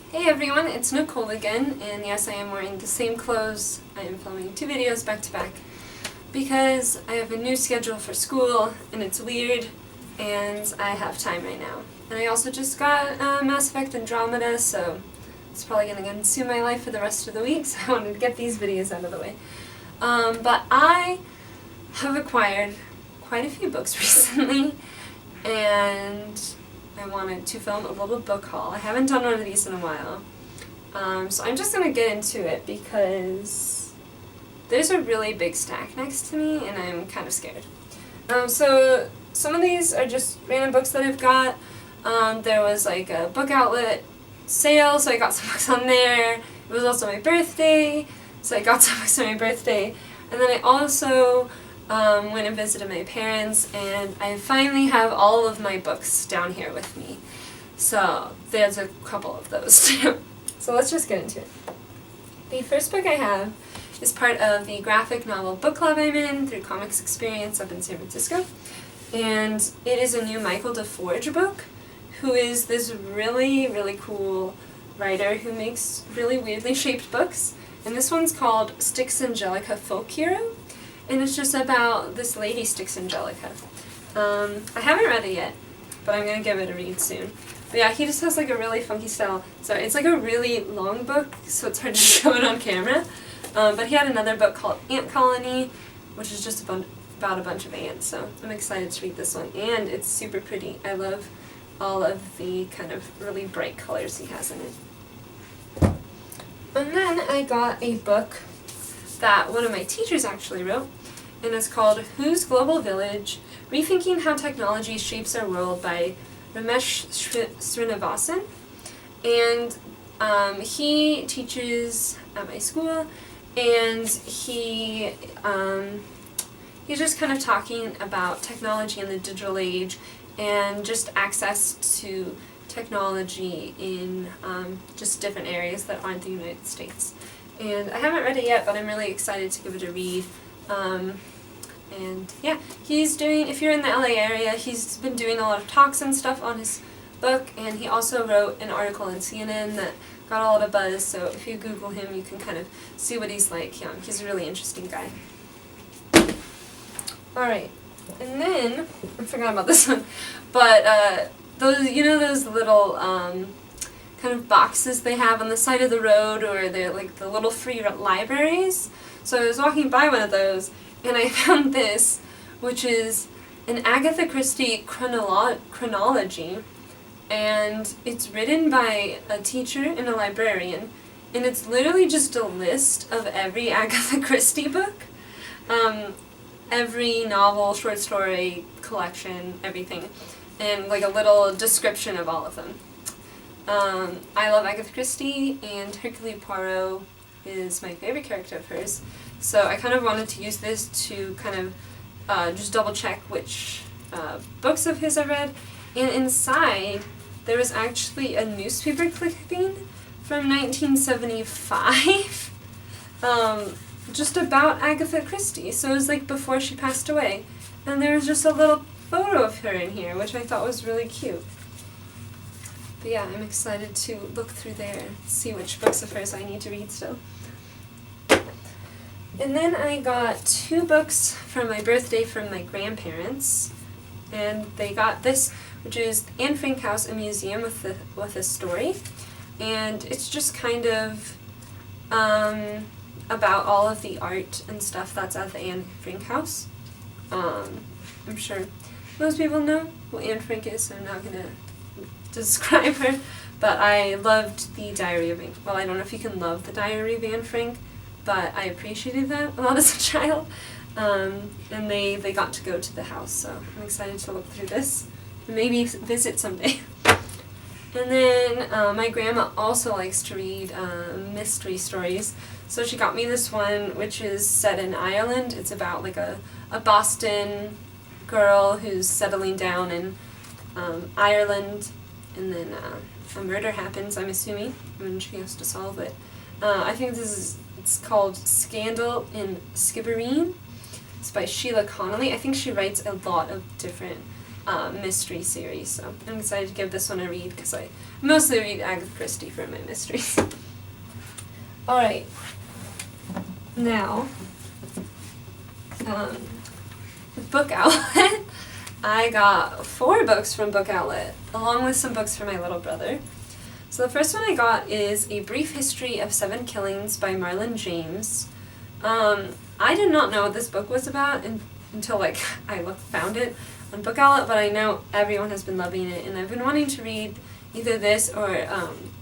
Hey everyone, it's Nicole again, and yes, I am wearing the same clothes. I am filming 2 videos back to back because I have a new schedule for school and it's weird and I have time right now. And I also just got Mass Effect Andromeda, so it's probably going to consume my life for the rest of the week, so I wanted to get these videos out of the way. But I have acquired quite a few books recently, and I wanted to film a little book haul. I haven't done one of these in a while. So I'm just going to get into it because there's a really big stack next to me and I'm kind of scared. So some of these are just random books that I've got. There was like a book outlet sale, so I got some books on there. It was also my birthday, so I got some books on my birthday. And then I also went and visited my parents, and I finally have all of my books down here with me. So there's a couple of those too. So let's just get into it. The first book I have is part of the graphic novel book club I'm in through Comics Experience up in San Francisco. And it is a new Michael DeForge book, who is this really, really cool writer who makes really weirdly shaped books. And this one's called Styx Angelica Folk Hero. And it's just about this lady, Styx Angelica. I haven't read it yet, but I'm going to give it a read soon. But yeah, he just has like a really funky style. So it's like a really long book, so it's hard to show it on camera. But he had another book called Ant Colony, which is just about a bunch of ants. So I'm excited to read this one. And it's super pretty. I love all of the kind of really bright colors he has in it. And then I got a book that one of my teachers actually wrote, and it's called Whose Global Village? Rethinking How Technology Shapes Our World by Ramesh Srinivasan. And he teaches at my school, and he's just kind of talking about technology in the digital age and just access to technology in just different areas that aren't the United States. And I haven't read it yet, but I'm really excited to give it a read. And yeah, he's doing, if you're in the LA area, he's been doing a lot of talks and stuff on his book, and he also wrote an article in CNN that got a lot of buzz, so if you Google him, you can kind of see what he's like. Yeah, he's a really interesting guy. Alright, and then, I forgot about this one, but those, you know those little kind of boxes they have on the side of the road, or they're like the little free libraries? So I was walking by one of those, and I found this, which is an Agatha Christie chronology, and it's written by a teacher and a librarian, and it's literally just a list of every Agatha Christie book. Every novel, short story, collection, everything, and like a little description of all of them. I love Agatha Christie, and Hercule Poirot is my favorite character of hers, so I kind of wanted to use this to kind of just double check which books of his I read. And inside there was actually a newspaper clipping from 1975 just about Agatha Christie, so it was like before she passed away, and there was just a little photo of her in here, which I thought was really cute. But yeah, I'm excited to look through there and see which books of hers I need to read still. And then I got 2 books for my birthday from my grandparents, and they got this, which is Anne Frank House, a museum with a story, and it's just kind of about all of the art and stuff that's at the Anne Frank House. I'm sure most people know who Anne Frank is, so I'm not going to describe her, but I loved the Diary of Anne. Well, I don't know if you can love the Diary of Anne Frank, but I appreciated that a lot as a child. And they got to go to the house, so I'm excited to look through this and maybe visit someday. And then my grandma also likes to read mystery stories, so she got me this one, which is set in Ireland. It's about like a Boston girl who's settling down in Ireland, and then a murder happens, I'm assuming, and she has to solve it. I think it's called Scandal in Skibbereen. It's by Sheila Connolly. I think she writes a lot of different mystery series. So I'm excited to give this one a read because I mostly read Agatha Christie for my mysteries. Alright, now, with Book Outlet, I got 4 books from Book Outlet, along with some books for my little brother. So the first one I got is A Brief History of 7 Killings by Marlon James. I did not know what this book was about until I found it on Book Outlet, but I know everyone has been loving it, and I've been wanting to read either this or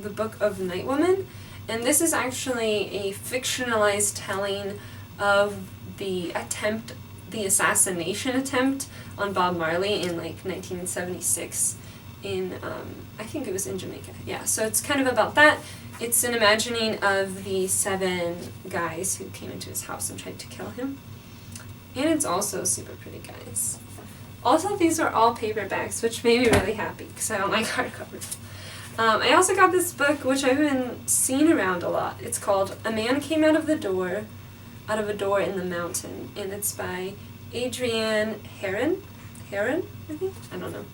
the Book of Night Woman. And this is actually a fictionalized telling of the assassination attempt on Bob Marley in 1976 in, I think it was in Jamaica. Yeah, so it's kind of about that. It's an imagining of the 7 guys who came into his house and tried to kill him. And it's also super pretty, guys. Also, these are all paperbacks, which made me really happy because I don't like hardcovers. I also got this book, which I've been seeing around a lot. It's called A Man Came Out of a Door in the Mountain, and it's by Adrianne Harun, I think? I don't know.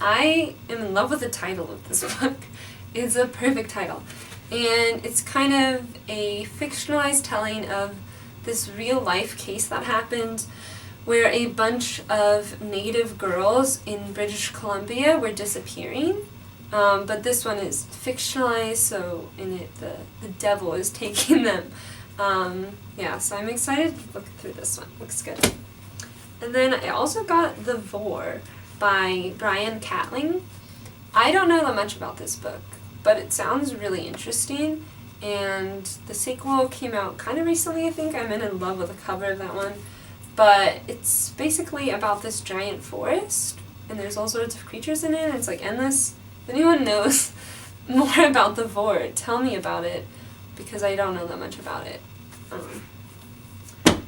I am in love with the title of this book. It's a perfect title. And it's kind of a fictionalized telling of this real-life case that happened where a bunch of native girls in British Columbia were disappearing. But this one is fictionalized, so in it the devil is taking them. Yeah, so I'm excited to look through this one. Looks good. And then I also got The Vorrh by Brian Caitling. I don't know that much about this book, but it sounds really interesting. And the sequel came out kind of recently, I think. I'm in love with the cover of that one. But it's basically about this giant forest, and there's all sorts of creatures in it, and it's endless. If anyone knows more about the Vorrh, tell me about it, because I don't know that much about it.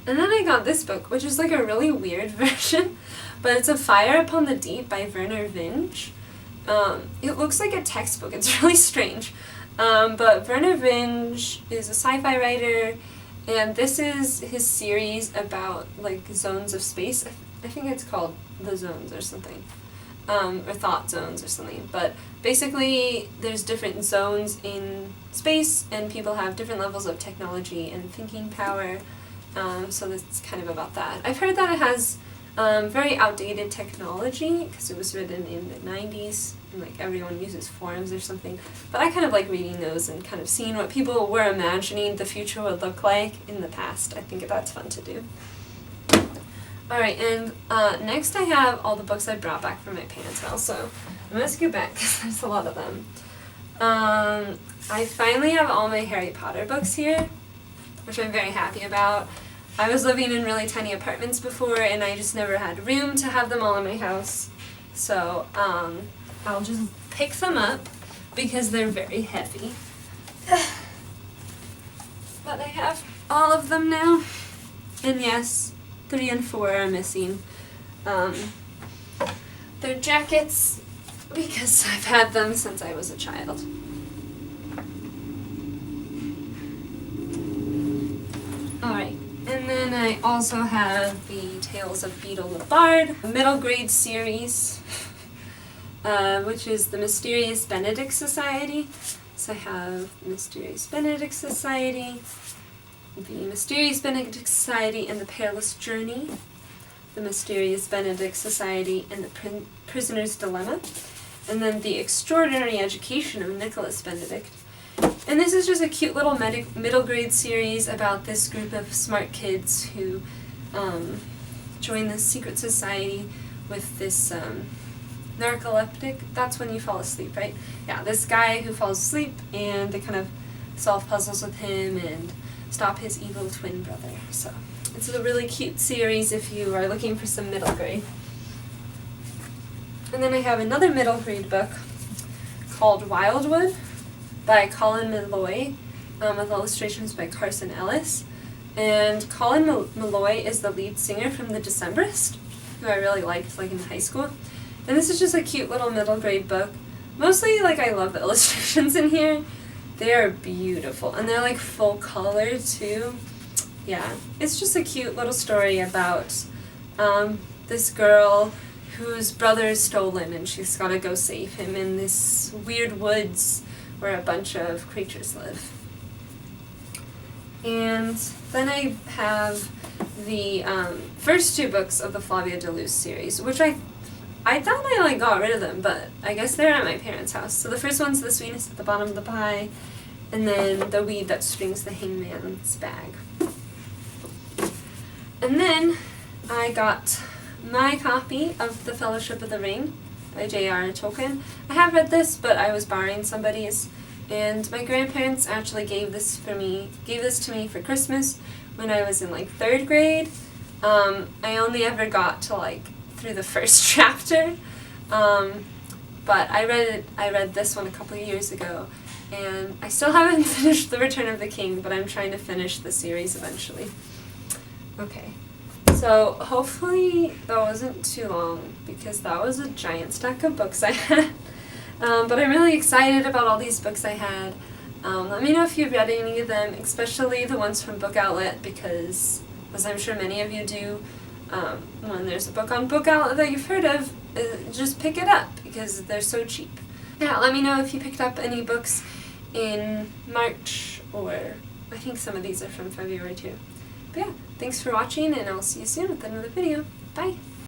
And then I got this book, which is a really weird version, but it's A Fire Upon the Deep by Vernor Vinge. It looks like a textbook. It's really strange. But Vernor Vinge is a sci-fi writer, and this is his series about zones of space. I think it's called The Zones or something, or Thought Zones or something. But basically, there's different zones in space, and people have different levels of technology and thinking power. So it's kind of about that. I've heard that it has very outdated technology because it was written in the 90s. And everyone uses forums or something, but I kind of like reading those and kind of seeing what people were imagining the future would look like in the past. I think that's fun to do. Alright, and next I have all the books I brought back from my parents' house, so I'm going to scoot back because there's a lot of them. I finally have all my Harry Potter books here, which I'm very happy about. I was living in really tiny apartments before, and I just never had room to have them all in my house, so I'll just pick them up because they're very heavy. But I have all of them now. And yes, 3 and 4 are missing. They're jackets because I've had them since I was a child. Alright, and then I also have the Tales of Beedle the Bard, middle grade series. Which is the Mysterious Benedict Society. So I have Mysterious Benedict Society, the Mysterious Benedict Society and the Perilous Journey, the Mysterious Benedict Society and the Prisoner's Dilemma, and then the Extraordinary Education of Nicholas Benedict. And this is just a cute little middle grade series about this group of smart kids who join this secret society with this narcoleptic. That's when you fall asleep, right? Yeah, this guy who falls asleep, and they kind of solve puzzles with him and stop his evil twin brother. So it's a really cute series if you are looking for some middle grade. And then I have another middle grade book called Wildwood by Colin Meloy, with illustrations by Carson Ellis. And Colin Meloy is the lead singer from The Decemberist, who I really liked in high school. And this is just a cute little middle grade book. Mostly, I love the illustrations in here. They are beautiful. And they're, full color, too. Yeah. It's just a cute little story about this girl whose brother is stolen, and she's got to go save him in this weird woods where a bunch of creatures live. And then I have the first two books of the Flavia de Luce series, which I thought I got rid of them, but I guess they're at my parents' house. So the first one's The Sweetness at the Bottom of the Pie, and then The Weed That Strings the Hangman's Bag. And then I got my copy of The Fellowship of the Ring by J.R.R. Tolkien. I have read this, but I was borrowing somebody's, and my grandparents actually gave this to me for Christmas when I was in 3rd grade. I only ever got to through the first chapter, but I read this one a couple of years ago, and I still haven't finished The Return of the King, but I'm trying to finish the series eventually. Okay, so hopefully that wasn't too long, because that was a giant stack of books I had. But I'm really excited about all these books I had. Let me know if you've read any of them, especially the ones from Book Outlet, because, as I'm sure many of you do, when there's a book on Book Outlet that you've heard of, just pick it up, because they're so cheap. Yeah, let me know if you picked up any books in March, or I think some of these are from February too. But yeah, thanks for watching, and I'll see you soon with another video. Bye!